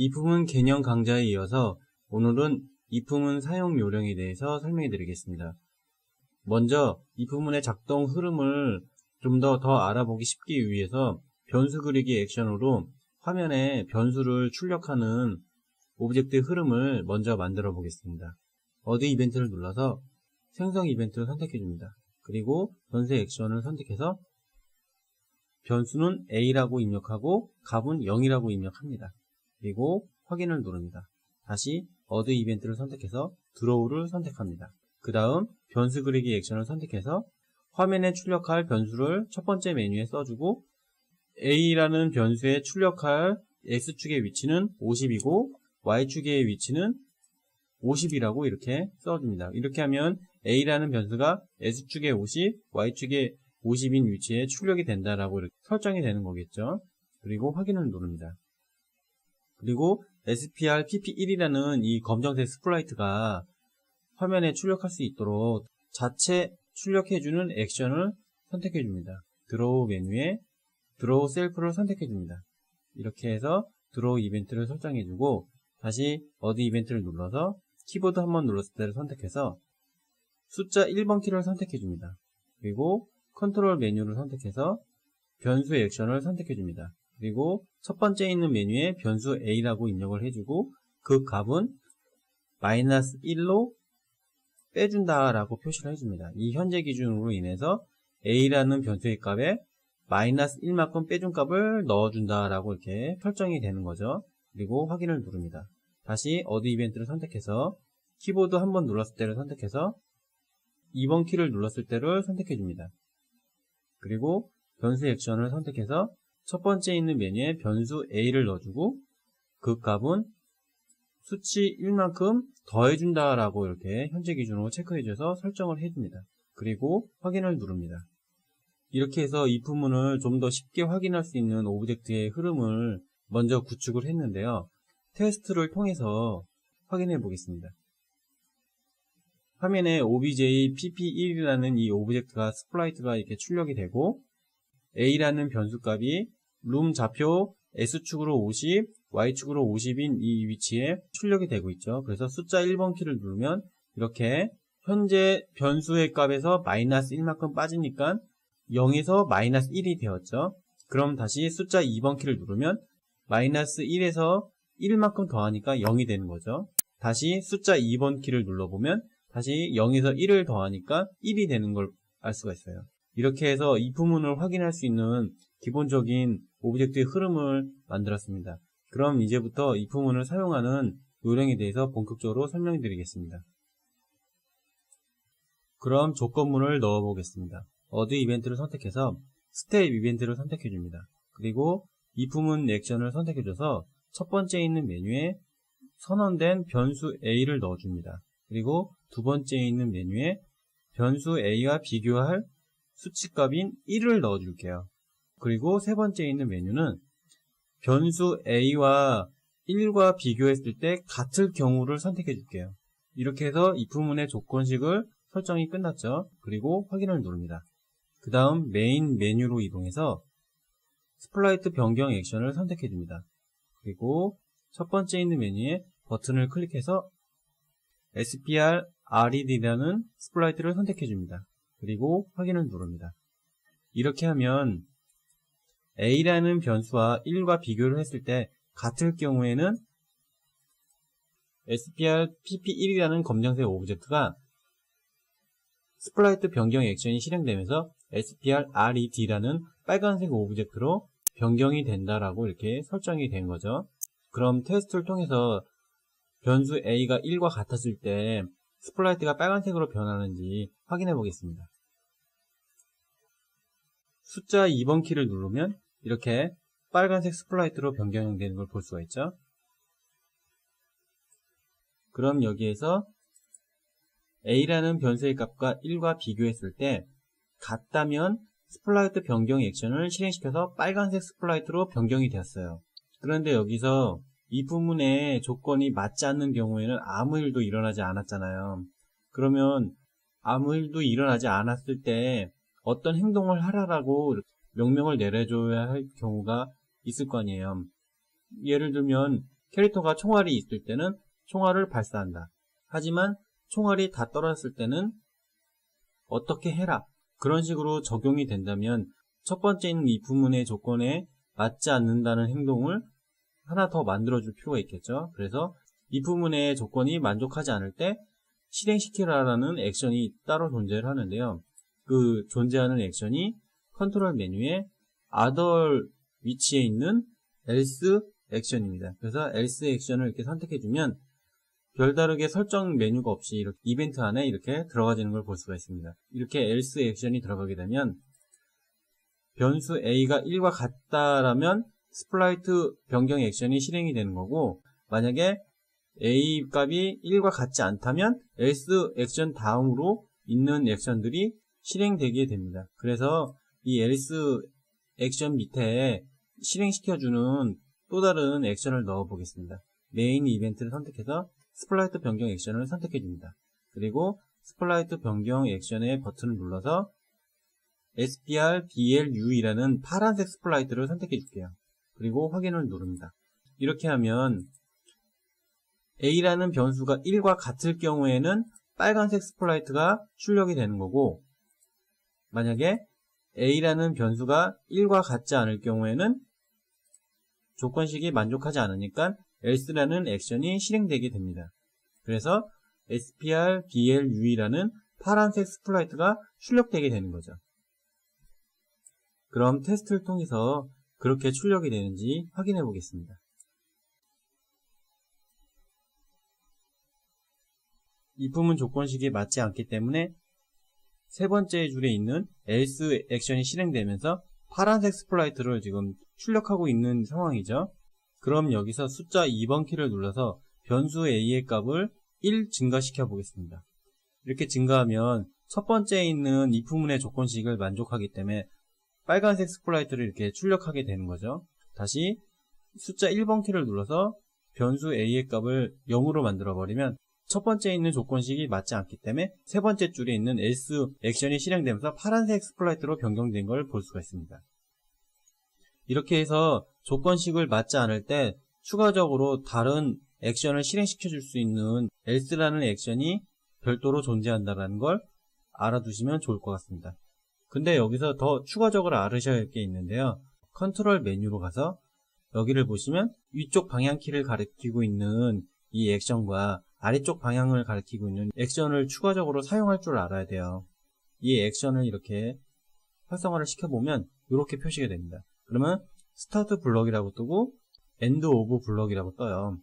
이품은 개념 강좌에 이어서 오늘은 이품은 사용 요령에 대해서 설명해 드리겠습니다. 먼저 이품문의 작동 흐름을 좀 더 알아보기 쉽기 위해서 변수 그리기 액션으로 화면에 변수를 출력하는 오브젝트의 흐름을 먼저 만들어 보겠습니다. 어드 이벤트를 눌러서 생성 이벤트를 선택해 줍니다. 그리고 변수의 액션을 선택해서 변수는 A라고 입력하고 값은 0이라고 입력합니다. 그리고 확인을 누릅니다. 다시 어드 이벤트를 선택해서 드로우를 선택합니다. 그 다음 변수 그리기 액션을 선택해서 화면에 출력할 변수를 첫 번째 메뉴에 써주고 A라는 변수에 출력할 X축의 위치는 50이고 Y축의 위치는 50이라고 이렇게 써줍니다. 이렇게 하면 A라는 변수가 X축의 50, Y축의 50인 위치에 출력이 된다라고 이렇게 설정이 되는 거겠죠. 그리고 확인을 누릅니다. 그리고 SPR PP1이라는 이 검정색 스플라이트가 화면에 출력할 수 있도록 자체 출력해주는 액션을 선택해줍니다. 드로우 메뉴에 드로우 셀프를 선택해줍니다. 이렇게 해서 드로우 이벤트를 설정해주고 다시 어드 이벤트를 눌러서 키보드 한번 눌렀을 때를 선택해서 숫자 1번 키를 선택해줍니다. 그리고 컨트롤 메뉴를 선택해서 변수 액션을 선택해줍니다. 그리고 첫 번째 있는 메뉴에 변수 A라고 입력을 해주고 그 값은 -1로 빼준다 라고 표시를 해줍니다. 이 현재 기준으로 인해서 A라는 변수의 값에 -1만큼 빼준 값을 넣어준다 라고 이렇게 설정이 되는 거죠. 그리고 확인을 누릅니다. 다시 어드 이벤트를 선택해서 키보드 한번 눌렀을 때를 선택해서 2번 키를 눌렀을 때를 선택해 줍니다. 그리고 변수 액션을 선택해서 첫 번째 있는 메뉴에 변수 A를 넣어주고 그 값은 수치 1만큼 더해준다 라고 이렇게 현재 기준으로 체크해줘서 설정을 해줍니다. 그리고 확인을 누릅니다. 이렇게 해서 이품문을 좀 더 쉽게 확인할 수 있는 오브젝트의 흐름을 먼저 구축을 했는데요. 테스트를 통해서 확인해 보겠습니다. 화면에 obj pp1이라는 이 오브젝트가 스플라이트가 이렇게 출력이 되고 A라는 변수값이 룸 좌표 S축으로 50, Y축으로 50인 이 위치에 출력이 되고 있죠. 그래서 숫자 1번 키를 누르면 이렇게 현재 변수의 값에서 -1만큼 빠지니까 0에서 -1이 되었죠. 그럼 다시 숫자 2번 키를 누르면 -1에서 1만큼 더하니까 0이 되는 거죠. 다시 숫자 2번 키를 눌러보면 다시 0에서 1을 더하니까 1이 되는 걸 알 수가 있어요. 이렇게 해서 이품문을 확인할 수 있는 기본적인 오브젝트의 흐름을 만들었습니다. 그럼 이제부터 이품문을 사용하는 요령에 대해서 본격적으로 설명해 드리겠습니다. 그럼 조건문을 넣어 보겠습니다. 어드 이벤트를 선택해서 스텝 이벤트를 선택해 줍니다. 그리고 이품문 액션을 선택해 줘서 첫 번째 있는 메뉴에 선언된 변수 A를 넣어 줍니다. 그리고 두 번째 있는 메뉴에 변수 A와 비교할 수치값인 1을 넣어 줄게요. 그리고 세 번째 있는 메뉴는 변수 A와 1과 비교했을 때 같을 경우를 선택해 줄게요. 이렇게 해서 이품문의 조건식을 설정이 끝났죠. 그리고 확인을 누릅니다. 그 다음 메인 메뉴로 이동해서 스플라이트 변경 액션을 선택해 줍니다. 그리고 첫 번째 있는 메뉴에 버튼을 클릭해서 SPR RED라는 스플라이트를 선택해 줍니다. 그리고 확인을 누릅니다. 이렇게 하면 A라는 변수와 1과 비교를 했을 때 같을 경우에는 SPR PP1이라는 검정색 오브젝트가 스플라이트 변경 액션이 실행되면서 SPR RED라는 빨간색 오브젝트로 변경이 된다라고 이렇게 설정이 된 거죠. 그럼 테스트를 통해서 변수 A가 1과 같았을 때 스플라이트가 빨간색으로 변하는지 확인해 보겠습니다. 숫자 2번 키를 누르면 이렇게 빨간색 스플라이트로 변경되는 걸 볼 수가 있죠. 그럼 여기에서 A라는 변수의 값과 1과 비교했을 때 같다면 스플라이트 변경 액션을 실행시켜서 빨간색 스플라이트로 변경이 되었어요. 그런데 여기서 이 부분의 조건이 맞지 않는 경우에는 아무 일도 일어나지 않았잖아요. 그러면 아무 일도 일어나지 않았을 때 어떤 행동을 하라라고 명령을 내려줘야 할 경우가 있을 거 아니에요. 예를 들면 캐릭터가 총알이 있을 때는 총알을 발사한다. 하지만 총알이 다 떨어졌을 때는 어떻게 해라. 그런 식으로 적용이 된다면 첫 번째 있는 if문의 조건에 맞지 않는다는 행동을 하나 더 만들어줄 필요가 있겠죠. 그래서 if문의 조건이 만족하지 않을 때 실행시키라라는 액션이 따로 존재를 하는데요. 그 존재하는 액션이 컨트롤 메뉴에 other 위치에 있는 else 액션입니다. 그래서 else 액션을 이렇게 선택해주면 별다르게 설정 메뉴가 없이 이렇게 이벤트 안에 이렇게 들어가지는 걸 볼 수가 있습니다. 이렇게 else 액션이 들어가게 되면 변수 a가 1과 같다라면 스플라이트 변경 액션이 실행이 되는 거고, 만약에 a 값이 1과 같지 않다면 else 액션 다음으로 있는 액션들이 실행되게 됩니다. 그래서 이 else 액션 밑에 실행시켜주는 또 다른 액션을 넣어 보겠습니다. 메인 이벤트를 선택해서 스플라이트 변경 액션을 선택해 줍니다. 그리고 스플라이트 변경 액션의 버튼을 눌러서 SPR-BLU이라는 파란색 스플라이트를 선택해 줄게요. 그리고 확인을 누릅니다. 이렇게 하면 A라는 변수가 1과 같을 경우에는 빨간색 스플라이트가 출력이 되는 거고, 만약에 A라는 변수가 1과 같지 않을 경우에는 조건식이 만족하지 않으니까 else라는 액션이 실행되게 됩니다. 그래서 SPR-BLU이라는 파란색 스플라이트가 출력되게 되는 거죠. 그럼 테스트를 통해서 그렇게 출력이 되는지 확인해 보겠습니다. if문 조건식이 맞지 않기 때문에 세 번째 줄에 있는 else 액션이 실행되면서 파란색 스플라이트를 지금 출력하고 있는 상황이죠. 그럼 여기서 숫자 2번 키를 눌러서 변수 a의 값을 1 증가시켜 보겠습니다. 이렇게 증가하면 첫 번째에 있는 if문의 조건식을 만족하기 때문에 빨간색 스플라이트를 이렇게 출력하게 되는 거죠. 다시 숫자 1번 키를 눌러서 변수 a의 값을 0으로 만들어 버리면 첫 번째에 있는 조건식이 맞지 않기 때문에 세 번째 줄에 있는 else 액션이 실행되면서 파란색 스플라이트로 변경된 걸 볼 수가 있습니다. 이렇게 해서 조건식을 맞지 않을 때 추가적으로 다른 액션을 실행시켜 줄 수 있는 else라는 액션이 별도로 존재한다는 걸 알아두시면 좋을 것 같습니다. 근데 여기서 더 추가적으로 알으셔야 할 게 있는데요. 컨트롤 메뉴로 가서 여기를 보시면 위쪽 방향키를 가리키고 있는 이 액션과 아래쪽 방향을 가리키고 있는 액션을 추가적으로 사용할 줄 알아야 돼요. 이 액션을 이렇게 활성화를 시켜보면 이렇게 표시가 됩니다. 그러면 스타트 블럭이라고 뜨고 엔드 오브 블럭이라고 떠요.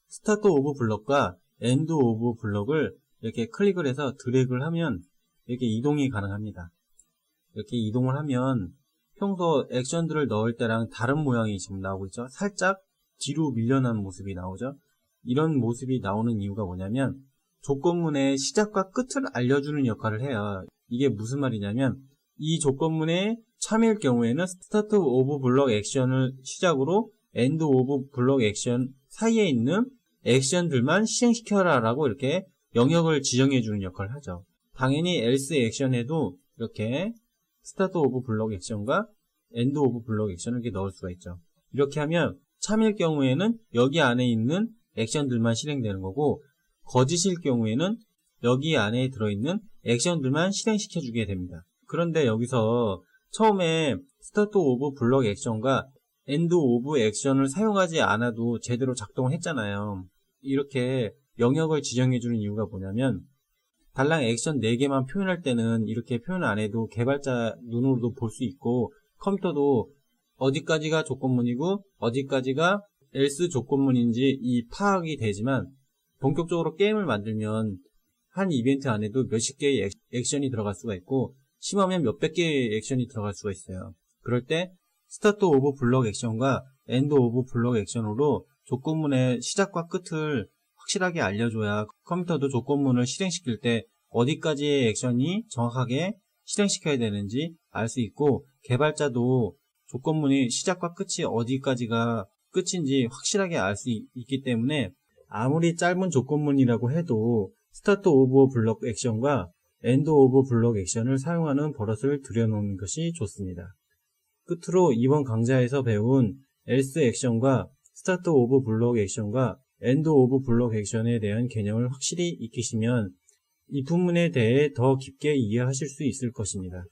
스타트 오브 블럭과 엔드 오브 블럭을 이렇게 클릭을 해서 드래그를 하면 이렇게 이동이 가능합니다. 이렇게 이동을 하면 평소 액션들을 넣을 때랑 다른 모양이 지금 나오고 있죠. 살짝 뒤로 밀려난 모습이 나오죠. 이런 모습이 나오는 이유가 뭐냐면 조건문의 시작과 끝을 알려주는 역할을 해요. 이게 무슨 말이냐면 이 조건문의 참일 경우에는 스타트 오브 블럭 액션을 시작으로 엔드 오브 블럭 액션 사이에 있는 액션들만 실행시켜라 라고 이렇게 영역을 지정해 주는 역할을 하죠. 당연히 else 액션에도 이렇게 스타트 오브 블럭 액션과 엔드 오브 블럭 액션을 이렇게 넣을 수가 있죠. 이렇게 하면 참일 경우에는 여기 안에 있는 액션들만 실행되는 거고, 거짓일 경우에는 여기 안에 들어있는 액션들만 실행시켜 주게 됩니다. 그런데 여기서 처음에 스타트 오브 블럭 액션과 엔드 오브 액션을 사용하지 않아도 제대로 작동을 했잖아요. 이렇게 영역을 지정해 주는 이유가 뭐냐면 달랑 액션 4개만 표현할 때는 이렇게 표현 안 해도 개발자 눈으로도 볼 수 있고 컴퓨터도 어디까지가 조건문이고 어디까지가 else 조건문인지 이 파악이 되지만 본격적으로 게임을 만들면 한 이벤트 안에도 몇십 개의 액션이 들어갈 수가 있고 심하면 몇백 개의 액션이 들어갈 수가 있어요. 그럴 때 스타트 오브 블럭 액션과 엔드 오브 블럭 액션으로 조건문의 시작과 끝을 확실하게 알려줘야 컴퓨터도 조건문을 실행시킬 때 어디까지의 액션이 정확하게 실행시켜야 되는지 알 수 있고 개발자도 조건문의 시작과 끝이 어디까지가 끝인지 확실하게 알 수 있기 때문에 아무리 짧은 조건문이라고 해도 스타트 오브 블럭 액션과 엔드 오브 블럭 액션을 사용하는 버릇을 들여놓는 것이 좋습니다. 끝으로 이번 강좌에서 배운 else 액션과 스타트 오브 블록 액션과 엔드 오브 블록 액션에 대한 개념을 확실히 익히시면 이 부분에 대해 더 깊게 이해하실 수 있을 것입니다.